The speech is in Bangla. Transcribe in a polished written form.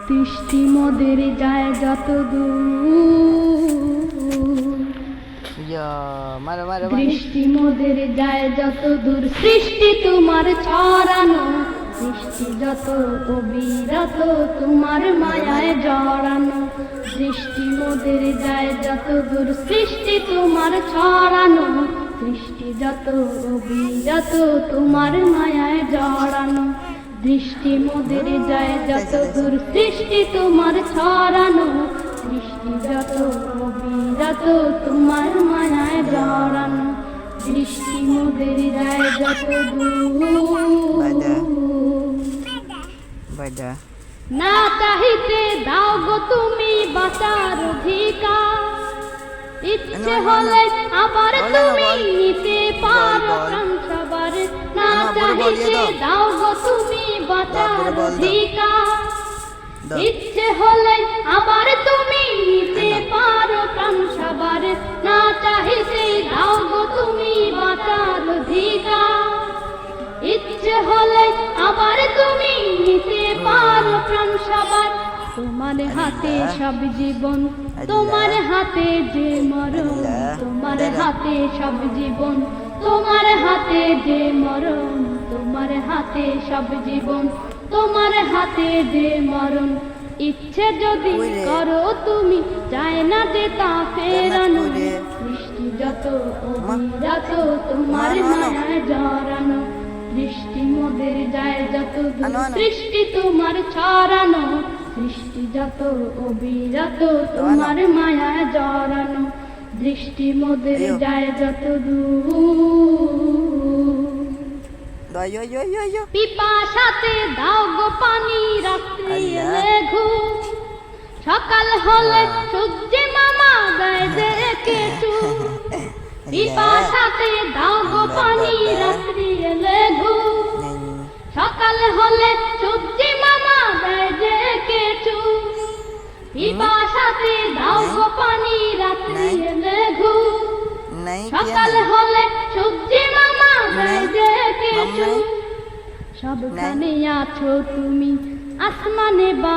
দৃষ্টি মোদের যায় যত দূর, দৃষ্টি মোদের যায় যত দূর, সৃষ্টি তোমার ছড়ানো, সৃষ্টি যত অবিরত তোমার মায়ায় জড়ানো। দৃষ্টি মোদের যায় যত দূর, সৃষ্টি তোমার ছড়ানো, সৃষ্টি যত অবিরত তোমার মায়ায় জড়ানো। দৃষ্টি মোদের যায় যত দূর, সৃষ্টি তোমার ছড়ানো, সৃষ্টি যত অবিরত তোমার মায়ায় জড়ানো। দৃষ্টি মোদের যায় যত দূর, না চাহিতে দাও গো তুমি বাঁচার অধিকার, ইচ্ছে হলে আবার তুমি নিতে পারো প্রাণ সবার। না চাহিতে দাও গো তুমি বাঁচার অধিকার, ইচ্ছে হলে আবার তুমি নিতে পারো প্রাণ সবার। না চাহিতে দাও গো তুমি বাঁচার অধিকার, ইচ্ছে হলে আবার তুমি নিতে পারো প্রাণ সবার। তোমার হাতে সব জীবন, তোমার হাতে যে মরণ, তোমার হাতে সব জীবন, তোমার হাতে যে মরণ, তোমার হাতে সব জীবন, তোমার হাতে যে মরণ। ইচ্ছে যদি করো তুমি, চায় না যে তা ফেরানো। সৃষ্টি যত অবিরত তোমার মায়ায় জড়ানো। দৃষ্টি মোদের যায় যত দূর, সৃষ্টি তোমার ছড়ানো, সৃষ্টি যত অবিরত তোমার মায়ায় জড়ানো। দৃষ্টি মোদের যায় যত দূর, পিপাসাতে দাও গো পানি রাত্রি এলে ঘুম, সকাল হলে সূর্যে মামা গায়ে যে কেচু। পিপাসাতে দাও গো পানি রাত্রি এলে ঘুম, সকাল হলে সূর্যে মামা গায়ে যে কেচু। পিপাসাতে দাও গো পানি রাত্রি এলে ঘুম, সকাল হলে সূর্যে মামা গায়ে যে কেচু। সবখানে আছো তুমি আসমানে বা